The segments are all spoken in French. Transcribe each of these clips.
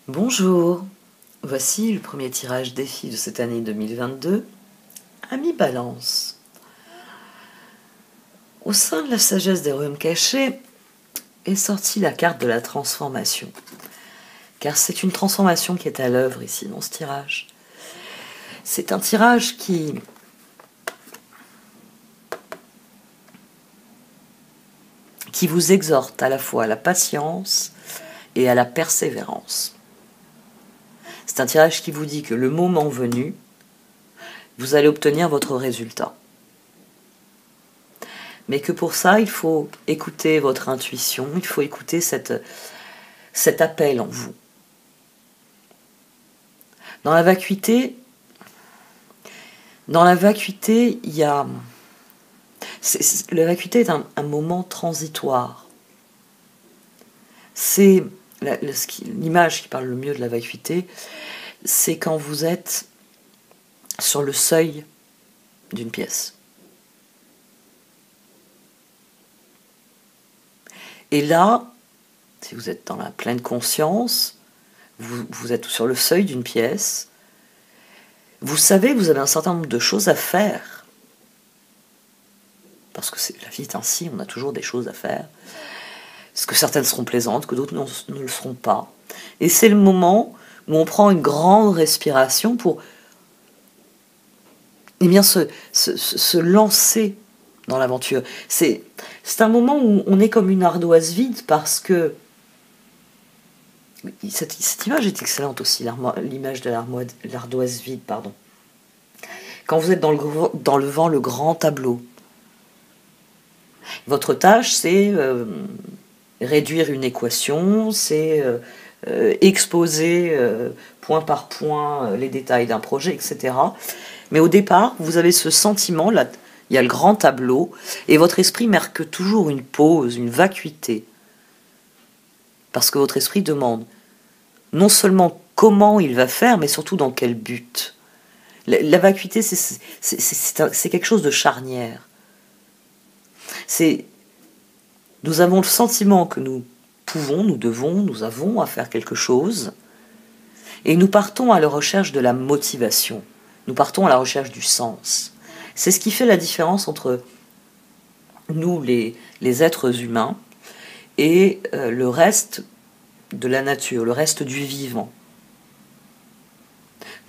Bonjour, voici le premier tirage défi de cette année 2022, Ami Balance. Au sein de la sagesse des royaumes cachés est sortie la carte de la transformation, car c'est une transformation qui est à l'œuvre ici dans ce tirage. C'est un tirage qui vous exhorte à la fois à la patience et à la persévérance. C'est un tirage qui vous dit que le moment venu, vous allez obtenir votre résultat. Mais que pour ça, il faut écouter votre intuition, il faut écouter cet appel en vous. Dans la vacuité, il y a... La vacuité est un moment transitoire. C'est l'image qui parle le mieux de la vacuité, c'est quand vous êtes sur le seuil d'une pièce. Et là, si vous êtes dans la pleine conscience, vous êtes sur le seuil d'une pièce, vous savez que vous avez un certain nombre de choses à faire. Parce que la vie est ainsi, on a toujours des choses à faire. Parce que certaines seront plaisantes, que d'autres ne le seront pas. Et c'est le moment où on prend une grande respiration pour se lancer dans l'aventure. C'est un moment où on est comme une ardoise vide parce que cette image est excellente aussi, l'image de l'ardoise vide, pardon. Quand vous êtes dans le vent, le grand tableau, votre tâche, c'est réduire une équation, c'est exposer point par point les détails d'un projet, etc. Mais au départ, vous avez ce sentiment, là, il y a le grand tableau, et votre esprit marque toujours une pause, une vacuité. Parce que votre esprit demande non seulement comment il va faire, mais surtout dans quel but. La vacuité, c'est quelque chose de charnière. Nous avons le sentiment que nous pouvons, nous devons, nous avons à faire quelque chose, et nous partons à la recherche de la motivation. Nous partons à la recherche du sens. C'est ce qui fait la différence entre nous, les êtres humains, et le reste de la nature, le reste du vivant.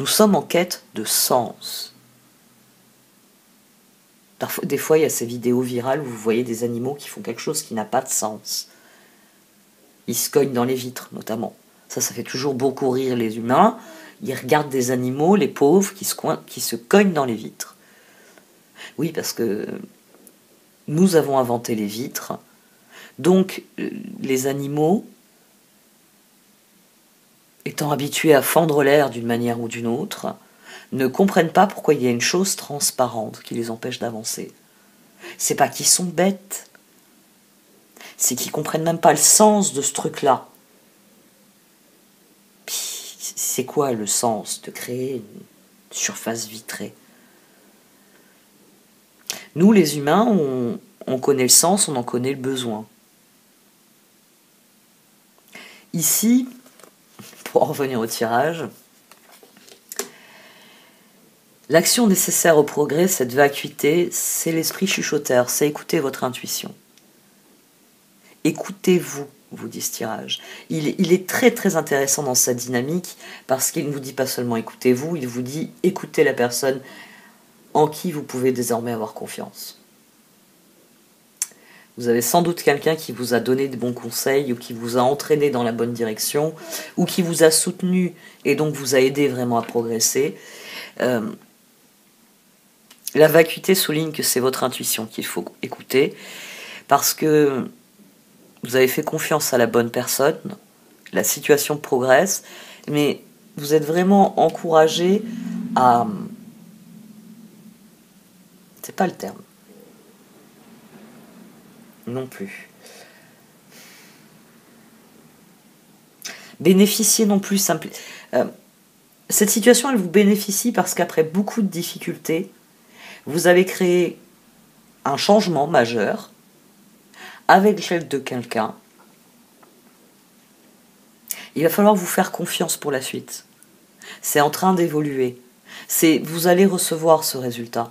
Nous sommes en quête de sens. Des fois, il y a ces vidéos virales où vous voyez des animaux qui font quelque chose qui n'a pas de sens. Ils se cognent dans les vitres, notamment. Ça fait toujours beaucoup rire les humains. Ils regardent des animaux, les pauvres, qui se cognent dans les vitres. Oui, parce que nous avons inventé les vitres. Donc, les animaux, étant habitués à fendre l'air d'une manière ou d'une autre, ne comprennent pas pourquoi il y a une chose transparente qui les empêche d'avancer. C'est pas qu'ils sont bêtes, c'est qu'ils comprennent même pas le sens de ce truc-là. C'est quoi le sens de créer une surface vitrée? Nous, les humains, on connaît le sens, on en connaît le besoin. Ici, pour en revenir au tirage, l'action nécessaire au progrès, cette vacuité, c'est l'esprit chuchoteur, c'est écouter votre intuition. Écoutez-vous, vous dit ce tirage. Il est très très intéressant dans sa dynamique parce qu'il ne vous dit pas seulement écoutez-vous, il vous dit écoutez la personne en qui vous pouvez désormais avoir confiance. Vous avez sans doute quelqu'un qui vous a donné de bons conseils ou qui vous a entraîné dans la bonne direction ou qui vous a soutenu et donc vous a aidé vraiment à progresser. La vacuité souligne que c'est votre intuition qu'il faut écouter parce que vous avez fait confiance à la bonne personne, la situation progresse, mais vous êtes vraiment encouragé à... C'est pas le terme. Non plus. Bénéficier non plus. Cette situation, elle vous bénéficie parce qu'après beaucoup de difficultés, vous avez créé un changement majeur avec l'aide de quelqu'un Il va falloir vous faire confiance pour la suite. C'est en train d'évoluer. Vous allez recevoir ce résultat.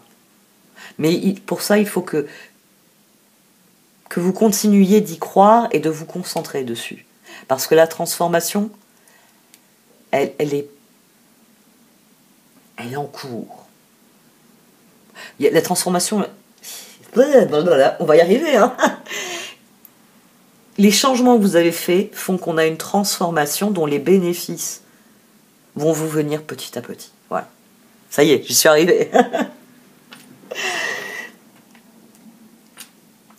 Mais pour ça, il faut que vous continuiez d'y croire et de vous concentrer dessus. Parce que la transformation, elle est en cours. La transformation, on va y arriver, hein. Les changements que vous avez faits font qu'on a une transformation dont les bénéfices vont vous venir petit à petit. Voilà. Ça y est, j'y suis arrivée.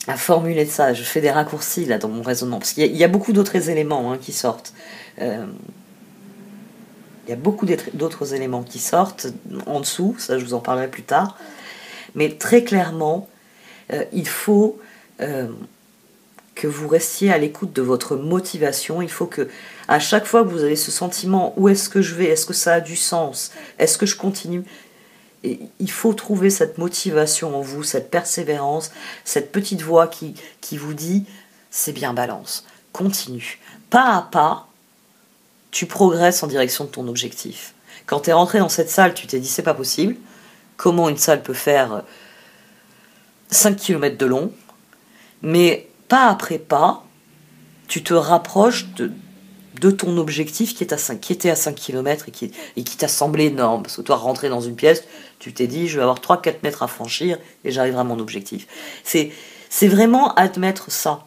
À formuler ça, je fais des raccourcis là dans mon raisonnement, parce qu'il y a beaucoup d'autres éléments qui sortent. Il y a beaucoup d'autres éléments qui sortent en dessous, ça je vous en parlerai plus tard. Mais très clairement, il faut que vous restiez à l'écoute de votre motivation. Il faut que, à chaque fois que vous avez ce sentiment, où est-ce que je vais, est-ce que ça a du sens, est-ce que je continue, et il faut trouver cette motivation en vous, cette persévérance, cette petite voix qui vous dit, c'est bien, balance, continue. Pas à pas, tu progresses en direction de ton objectif. Quand tu es rentré dans cette salle, tu t'es dit, c'est pas possible. Comment une salle peut faire 5 km de long, mais pas après pas, tu te rapproches de ton objectif qui était à 5 km et qui t'a semblé énorme. Parce que toi, rentrer dans une pièce, tu t'es dit, je vais avoir 3-4 mètres à franchir et j'arriverai à mon objectif. C'est vraiment admettre ça,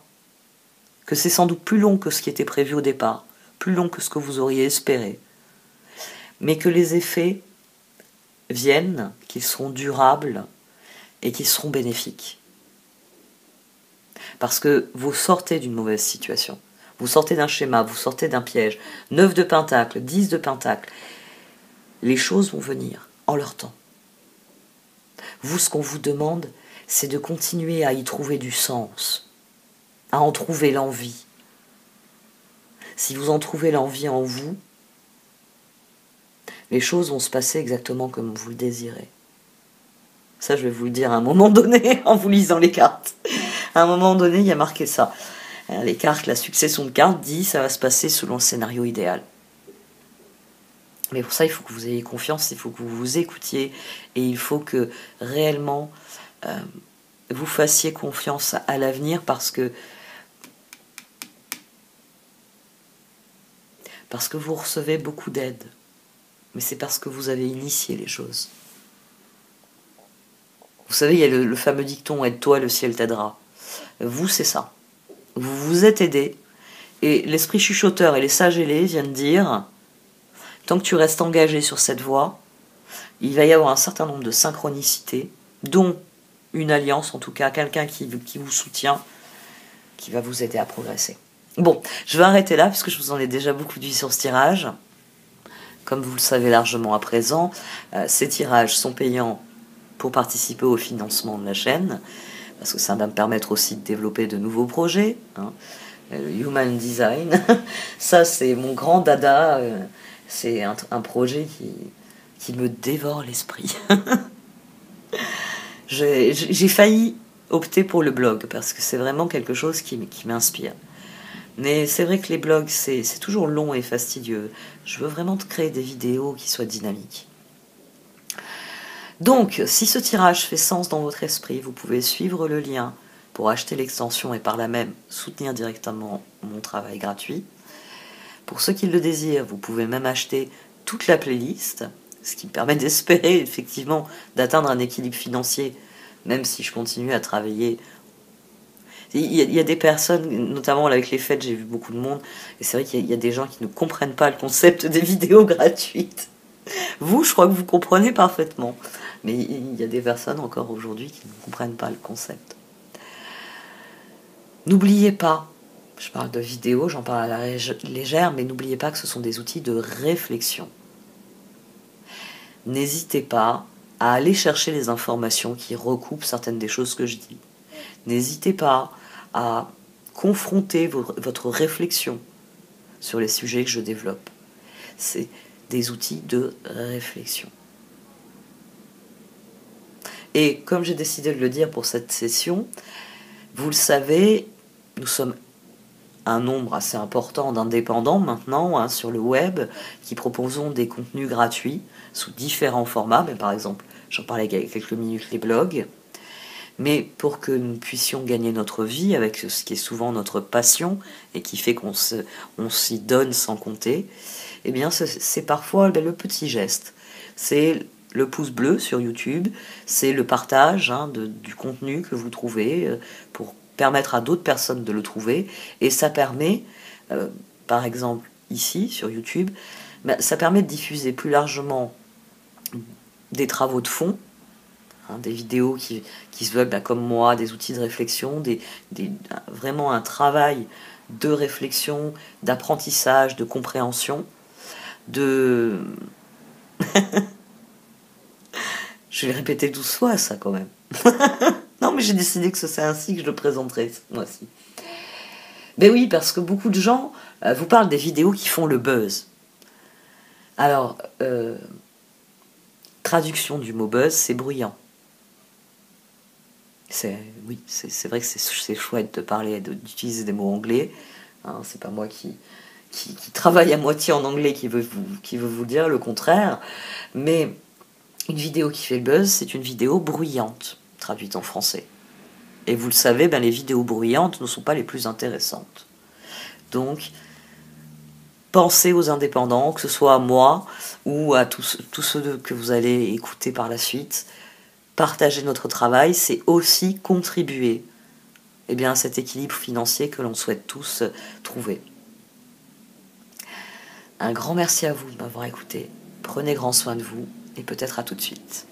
que c'est sans doute plus long que ce qui était prévu au départ, plus long que ce que vous auriez espéré, mais que les effets viennent, qu'ils seront durables et qu'ils seront bénéfiques. Parce que vous sortez d'une mauvaise situation. Vous sortez d'un schéma, vous sortez d'un piège. 9 de pentacle, 10 de pentacle. Les choses vont venir en leur temps. Vous, ce qu'on vous demande, c'est de continuer à y trouver du sens, à en trouver l'envie. Si vous en trouvez l'envie en vous, les choses vont se passer exactement comme vous le désirez. Ça, je vais vous le dire à un moment donné, en vous lisant les cartes. À un moment donné, il y a marqué ça. Les cartes, la succession de cartes dit ça va se passer selon le scénario idéal. Mais pour ça, il faut que vous ayez confiance, il faut que vous vous écoutiez et il faut que réellement vous fassiez confiance à l'avenir parce que vous recevez beaucoup d'aide. Mais c'est parce que vous avez initié les choses. Vous savez, il y a le fameux dicton « Aide-toi, le ciel t'aidera ». Vous, c'est ça. Vous vous êtes aidé, et l'esprit chuchoteur et les sages ailés viennent dire « Tant que tu restes engagé sur cette voie, il va y avoir un certain nombre de synchronicités, dont une alliance, en tout cas, quelqu'un qui vous soutient, qui va vous aider à progresser. » Bon, je vais arrêter là, parce que je vous en ai déjà beaucoup dit sur ce tirage. Comme vous le savez largement à présent, ces tirages sont payants pour participer au financement de la chaîne, parce que ça va me permettre aussi de développer de nouveaux projets. Le Human Design, ça c'est mon grand dada, c'est un projet qui me dévore l'esprit. J'ai failli opter pour le blog, parce que c'est vraiment quelque chose qui m'inspire. Mais c'est vrai que les blogs, c'est toujours long et fastidieux. Je veux vraiment créer des vidéos qui soient dynamiques. Donc, si ce tirage fait sens dans votre esprit, vous pouvez suivre le lien pour acheter l'extension et par là même soutenir directement mon travail gratuit. Pour ceux qui le désirent, vous pouvez même acheter toute la playlist, ce qui me permet d'espérer effectivement d'atteindre un équilibre financier, même si je continue à travailler. Il y a des personnes, notamment avec les fêtes, j'ai vu beaucoup de monde, et c'est vrai qu'il y a des gens qui ne comprennent pas le concept des vidéos gratuites. Vous, je crois que vous comprenez parfaitement. Mais il y a des personnes encore aujourd'hui qui ne comprennent pas le concept. N'oubliez pas, je parle de vidéos, j'en parle à la légère, mais n'oubliez pas que ce sont des outils de réflexion. N'hésitez pas à aller chercher les informations qui recoupent certaines des choses que je dis. N'hésitez pas à confronter votre réflexion sur les sujets que je développe. C'est des outils de réflexion. Et comme j'ai décidé de le dire pour cette session, vous le savez, nous sommes un nombre assez important d'indépendants maintenant hein, sur le web qui proposons des contenus gratuits sous différents formats. Mais par exemple, j'en parlais il y a quelques minutes, les blogs. Mais pour que nous puissions gagner notre vie avec ce qui est souvent notre passion et qui fait qu'on s'y donne sans compter, eh bien c'est parfois le petit geste. C'est le pouce bleu sur YouTube, c'est le partage hein, du contenu que vous trouvez pour permettre à d'autres personnes de le trouver. Et ça permet, par exemple ici sur YouTube, ça permet de diffuser plus largement des travaux de fond, des vidéos qui se veulent comme moi, des outils de réflexion, vraiment un travail de réflexion, d'apprentissage, de compréhension, de... Je vais le répéter 12 fois ça quand même. Non mais j'ai décidé que c'est ainsi que je le présenterai cette mois-ci. Ben oui, parce que beaucoup de gens vous parlent des vidéos qui font le buzz. Alors, traduction du mot buzz, c'est bruyant. Oui, c'est vrai que c'est chouette de parler, d'utiliser des mots anglais. Hein, c'est pas moi qui travaille à moitié en anglais qui veut vous dire le contraire. Mais une vidéo qui fait le buzz, c'est une vidéo bruyante, traduite en français. Et vous le savez, les vidéos bruyantes ne sont pas les plus intéressantes. Donc, pensez aux indépendants, que ce soit à moi ou à tous ceux que vous allez écouter par la suite. Partager notre travail, c'est aussi contribuer à cet équilibre financier que l'on souhaite tous trouver. Un grand merci à vous de m'avoir écouté. Prenez grand soin de vous et peut-être à tout de suite.